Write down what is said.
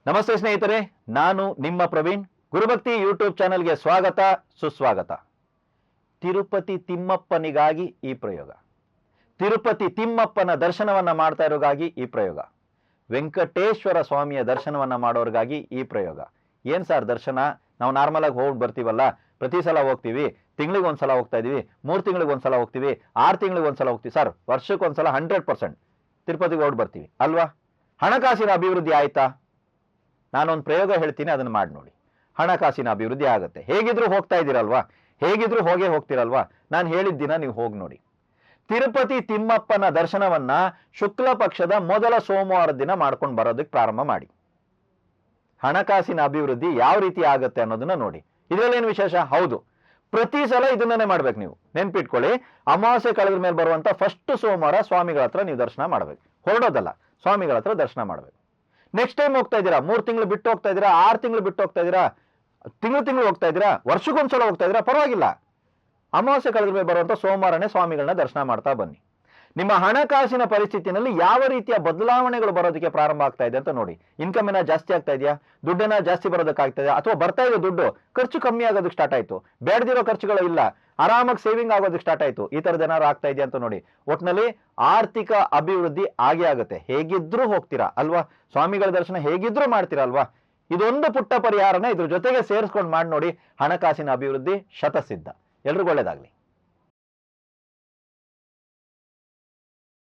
ನಮಸ್ತೆ ಸ್ನೇಹಿತರೆ, ನಾನು ನಿಮ್ಮ ಪ್ರವೀಣ್. ಗುರುಭಕ್ತಿ ಯೂಟ್ಯೂಬ್ ಚಾನೆಲ್ಗೆ ಸ್ವಾಗತ, ಸುಸ್ವಾಗತ. ತಿರುಪತಿ ತಿಮ್ಮಪ್ಪನಿಗಾಗಿ ಈ ಪ್ರಯೋಗ. ತಿರುಪತಿ ತಿಮ್ಮಪ್ಪನ ದರ್ಶನವನ್ನ ಮಾಡ್ತಾ ಇರೋಗಾಗಿ ಈ ಪ್ರಯೋಗ. ವೆಂಕಟೇಶ್ವರ ಸ್ವಾಮಿಯ ದರ್ಶನವನ್ನ ಮಾಡೋರ್ಗಾಗಿ ಈ ಪ್ರಯೋಗ. ಏನ್ ಸರ್ ದರ್ಶನ? ನಾವು ನಾರ್ಮಲ್ ಆಗಿ ಹೋಗಿ ಬರ್ತೀವಲ್ಲ, ಪ್ರತಿ ಸಲ ಹೋಗ್ತೀವಿ, ತಿಂಗಳಿಗೆ ಒಂದ್ಸಲ ಹೋಗ್ತಾ ಇದೀವಿ, 3 ತಿಂಗಳಿಗೆ ಒಂದ್ಸಲ ಹೋಗ್ತೀವಿ, 6 ತಿಂಗಳಿಗೆ ಒಂದ್ಸಲ ಹೋಗ್ತೀವಿ. ಸರ್ ವರ್ಷಕ್ಕೆ ಒಂದ್ಸಲ 100% ತಿರುಪತಿಗೆ ಹೋಗಿ ಬರ್ತೀವಿ ಅಲ್ವಾ? ಹಣಕಾಸಿನ ಅಭಿವೃದ್ಧಿ ಆಯ್ತಾ? ನಾನೊಂದು ಪ್ರಯೋಗ ಹೇಳ್ತೀನಿ, ಅದನ್ನ ಮಾಡಿ ನೋಡಿ. ಹಣಕಾಸಿನ ಅಭಿವೃದ್ಧಿ ಆಗುತ್ತೆ. ಹೇಗಿದ್ರು ಹೋಗ್ತಾ ಇದ್ದೀರಲ್ವಾ, ಹೇಗಿದ್ರು ಹೋಗ್ತಿರಲ್ವಾ, ನಾನು ಹೇಳಿದ ದಿನ ನೀವು ಹೋಗಿ ನೋಡಿ. ತಿರುಪತಿ ತಿಮ್ಮಪ್ಪನ ದರ್ಶನವನ್ನ ಶುಕ್ಲ ಪಕ್ಷದ ಮೊದಲ ಸೋಮವಾರದ ದಿನ ಮಾಡ್ಕೊಂಡು ಬರೋದಕ್ಕೆ ಪ್ರಾರಂಭ ಮಾಡಿ. ಹಣಕಾಸಿನ ಅಭಿವೃದ್ಧಿ ಯಾವ ರೀತಿ ಆಗುತ್ತೆ ಅನ್ನೋದನ್ನ ನೋಡಿ. ಇದರಲ್ಲೇನು ವಿಶೇಷ? ಹೌದು, ಪ್ರತಿ ಸಲ ಇದನ್ನೇ ಮಾಡ್ಬೇಕು. ನೀವು ನೆನ್ಪಿಟ್ಕೊಳ್ಳಿ, ಅಮಾವಾಸ್ಯೆ ಕಳೆದ ಮೇಲೆ ಬರುವಂತ ಫಸ್ಟ್ ಸೋಮವಾರ ಸ್ವಾಮಿಗಳ ಹತ್ರ ನೀವು ದರ್ಶನ ಮಾಡ್ಬೇಕು. ಹೊರಡೋದಲ್ಲ, ಸ್ವಾಮಿಗಳ ಹತ್ರ ದರ್ಶನ ಮಾಡ್ಬೇಕು. ನೆಕ್ಸ್ಟ್ ಟೈಮ್ ಹೋಗ್ತಾ ಇದ್ದೀರಾ, 3 ತಿಂಗಳು ಬಿಟ್ಟು ಹೋಗ್ತಾ ಇದ್ದೀರಾ, 6 ತಿಂಗಳು ಬಿಟ್ಟು ಹೋಗ್ತಾ ಇದ್ದೀರಾ, ತಿಂಗಳು ಹೋಗ್ತಾ ಇದ್ದೀರಾ, ವರ್ಷಕ್ಕೊಂದ್ಸಲ ಹೋಗ್ತಾ ಇದ್ದೀರಾ, ಪರವಾಗಿಲ್ಲ. ಅಮಾವಾಸ್ಯೆ ಕಳೆದ ಮೇಲೆ ಬರುವಂತ ಸೋಮವಾರನೇ ಸ್ವಾಮಿಗಳನ್ನ ದರ್ಶನ ಮಾಡ್ತಾ ಬನ್ನಿ. ನಿಮ್ಮ ಹಣಕಾಸಿನ ಪರಿಸ್ಥಿತಿನಲ್ಲಿ ಯಾವ ರೀತಿಯ ಬದಲಾವಣೆಗಳು ಬರೋದಕ್ಕೆ ಪ್ರಾರಂಭ ಆಗ್ತಾ ಇದೆ ಅಂತ ನೋಡಿ. ಇನ್ಕಮ್ ಏನ ಜಾಸ್ತಿ ಆಗ್ತಾ ಇದೆಯಾ? ದುಡ್ಡನ್ನ ಜಾಸ್ತಿ ಬರೋದಕ್ಕಾಗ್ತಾ ಇದೆಯಾ? ಅಥವಾ ಬರ್ತಾ ಇರೋ ದುಡ್ಡು ಖರ್ಚು ಕಮ್ಮಿ ಆಗೋದಕ್ಕೆ ಸ್ಟಾರ್ಟ್ ಆಯ್ತು, ಬೇಡದಿರೋ ಖರ್ಚುಗಳು ಇಲ್ಲ, ಆರಾಮಾಗಿ ಸೇವಿಂಗ್ ಆಗೋದಕ್ಕೆ ಸ್ಟಾರ್ಟ್ ಆಯ್ತು, ಈ ತರದ ಏನಾದ್ರು ಆಗ್ತಾ ಇದೆಯಾ ಅಂತ ನೋಡಿ. ಒಟ್ನಲ್ಲಿ ಆರ್ಥಿಕ ಅಭಿವೃದ್ಧಿ ಆಗೇ ಆಗುತ್ತೆ. ಹೇಗಿದ್ರು ಹೋಗ್ತೀರಾ ಅಲ್ವಾ, ಸ್ವಾಮಿಗಳ ದರ್ಶನ ಹೇಗಿದ್ರು ಮಾಡ್ತೀರಾ ಅಲ್ವಾ. ಇದೊಂದು ಪುಟ್ಟ ಪರಿಹಾರನ ಇದ್ರ ಜೊತೆಗೆ ಸೇರಿಸ್ಕೊಂಡು ಮಾಡಿ ನೋಡಿ. ಹಣಕಾಸಿನ ಅಭಿವೃದ್ಧಿ ಶತಸಿದ್ಧ. ಎಲ್ರಿಗೂ ಒಳ್ಳೇದಾಗ್ಲಿ.